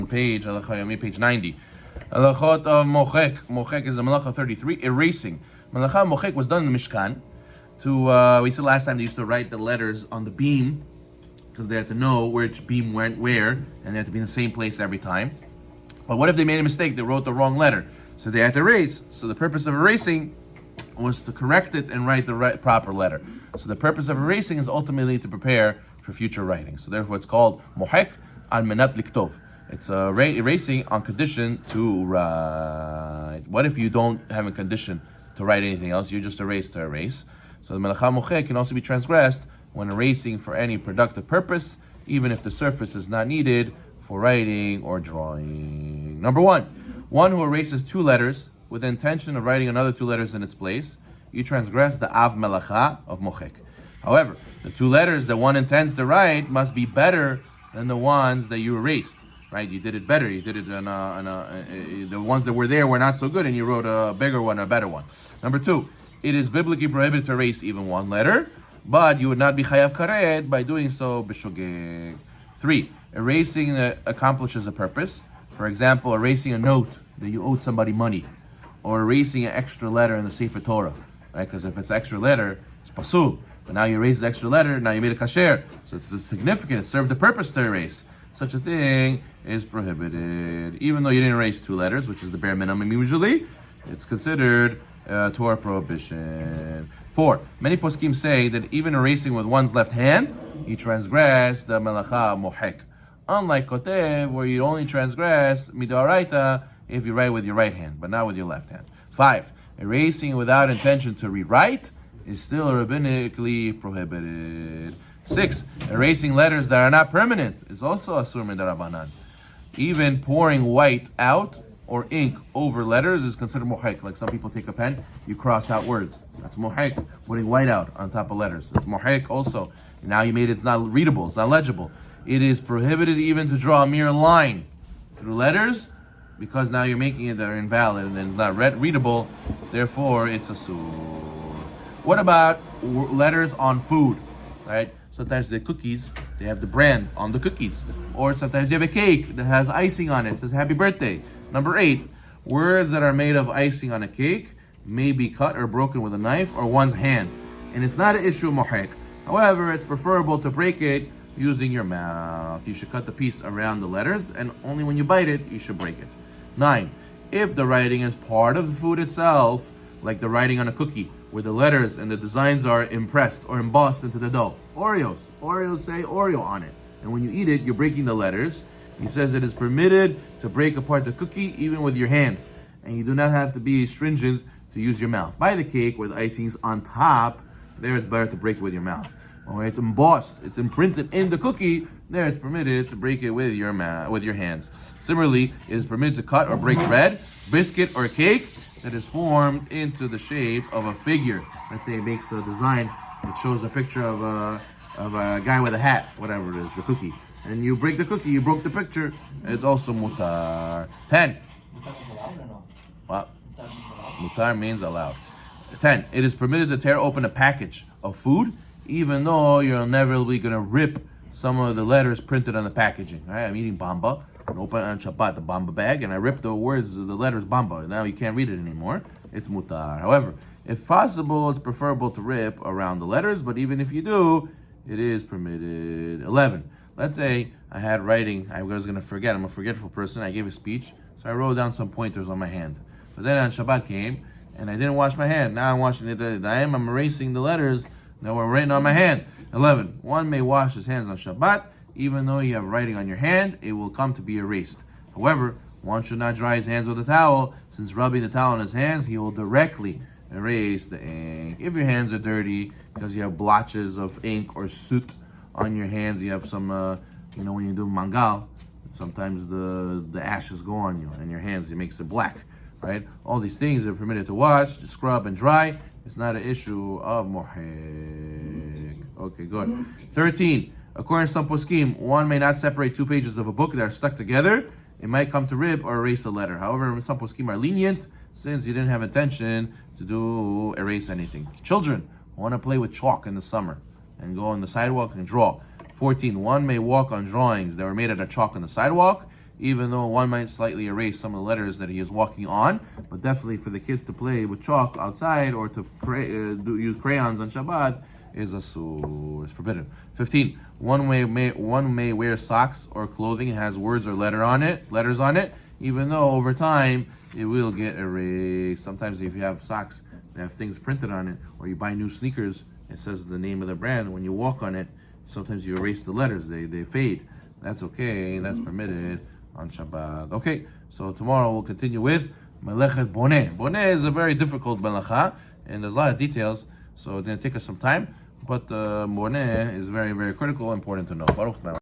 Page Halacha Yomi, page 90. Halachot of Mochek. Mochek is the Melacha 33. Erasing. Melacha Mochek was done in the Mishkan. We said last time they used to write the letters on the beam because they had to know which beam went where, and they had to be in the same place every time. But what if they made a mistake? They wrote the wrong letter, so they had to erase. So the purpose of erasing was to correct it and write the proper letter. So the purpose of erasing is ultimately to prepare for future writing. So therefore, it's called Mochek al menat liktov. It's erasing on condition to write. What if you don't have a condition to write anything else? You just erase to erase. So the Melacha Mochek can also be transgressed when erasing for any productive purpose, even if the surface is not needed for writing or drawing. Number one who erases two letters with the intention of writing another two letters in its place, you transgress the Av Melacha of Mochek. However, the two letters that one intends to write must be better than the ones that you erased. Right? You did it better. You did it the ones that were there were not so good, and you wrote a bigger one, a better one. Number two, it is biblically prohibited to erase even one letter, but you would not be chayav karet by doing so b'shogeg. 3, erasing accomplishes a purpose. For example, erasing a note that you owed somebody money, or erasing an extra letter in the Sefer Torah. Right? Because if it's an extra letter, it's pasul. But now you erased the extra letter, now you made a kasher. So it's significant. It served the purpose to erase. Such a thing is prohibited. Even though you didn't erase two letters, which is the bare minimum usually, it's considered Torah prohibition. 4, many poskim say that even erasing with one's left hand, you transgress the Melacha Mochek. Unlike Kotev, where you only transgress Midoraita if you write with your right hand, but not with your left hand. 5, erasing without intention to rewrite is still rabbinically prohibited. 6, erasing letters that are not permanent is also asur midarabanan. Even pouring white out or ink over letters is considered mochek. Like some people take a pen, you cross out words. That's mochek. Putting white out on top of letters. That's mochek also. Now you made it's not readable, it's not legible. It is prohibited even to draw a mere line through letters, because now you're making it that are invalid and it's not readable. Therefore, it's asur. What about letters on food? Right? Sometimes the cookies, they have the brand on the cookies. Or sometimes you have a cake that has icing on it. It says happy birthday. Number 8, words that are made of icing on a cake may be cut or broken with a knife or one's hand. And it's not an issue of mochek. However, it's preferable to break it using your mouth. You should cut the piece around the letters, and only when you bite it, you should break it. 9, if the writing is part of the food itself, like the writing on a cookie, where the letters and the designs are impressed or embossed into the dough. Oreos say Oreo on it. And when you eat it, you're breaking the letters. He says it is permitted to break apart the cookie even with your hands. And you do not have to be stringent to use your mouth. By the cake, where the icing's on top, there it's better to break it with your mouth. When it's embossed, it's imprinted in the cookie, there it's permitted to break it with your hands. Similarly, it is permitted to cut or break bread, biscuit, or cake that is formed into the shape of a figure. Let's say it makes a design that shows a picture of a guy with a hat, whatever it is, the cookie. And you break the cookie, you broke the picture, it's also mutar. 10. What? Mutar means allowed. 10. It is permitted to tear open a package of food, even though you're inevitably going to rip some of the letters printed on the packaging. Right? I'm eating bamba. I open on Shabbat the bamba bag, and I rip the words, the letters bamba. Now you can't read it anymore. It's mutar. However, if possible, it's preferable to rip around the letters, but even if you do, it is permitted. 11. Let's say I had writing, I was going to forget. I'm a forgetful person. I gave a speech, so I wrote down some pointers on my hand. But then on Shabbat came, and I didn't wash my hand. Now I'm washing it. I'm erasing the letters that were written on my hand. 11. One may wash his hands on Shabbat. Even though you have writing on your hand, it will come to be erased. However, one should not dry his hands with a towel, since rubbing the towel on his hands, he will directly erase the ink. If your hands are dirty because you have blotches of ink or soot on your hands, you have some, when you do mangal, sometimes the ashes go on you and your hands, it makes it black, right? All these things are permitted to wash, to scrub and dry. It's not an issue of mochek. Okay, good. 13. According to some poskim, one may not separate two pages of a book that are stuck together. It might come to rip or erase the letter. However, some poskim are lenient, since you didn't have intention to erase anything. Children want to play with chalk in the summer and go on the sidewalk and draw. 14. One may walk on drawings that were made out of chalk on the sidewalk, even though one might slightly erase some of the letters that he is walking on, but definitely for the kids to play with chalk outside or to use crayons on Shabbat is asur. It's forbidden. 15. One may wear socks or clothing that has words or letters on it, even though over time it will get erased. Sometimes if you have socks that have things printed on it, or you buy new sneakers, it says the name of the brand. When you walk on it, sometimes you erase the letters, they fade. That's okay, that's permitted on Shabbat. Okay, so tomorrow we'll continue with Melechet Boneh. Boneh is a very difficult melacha, and there's a lot of details, so it's going to take us some time, but Boneh is very, very critical, important to know. Baruch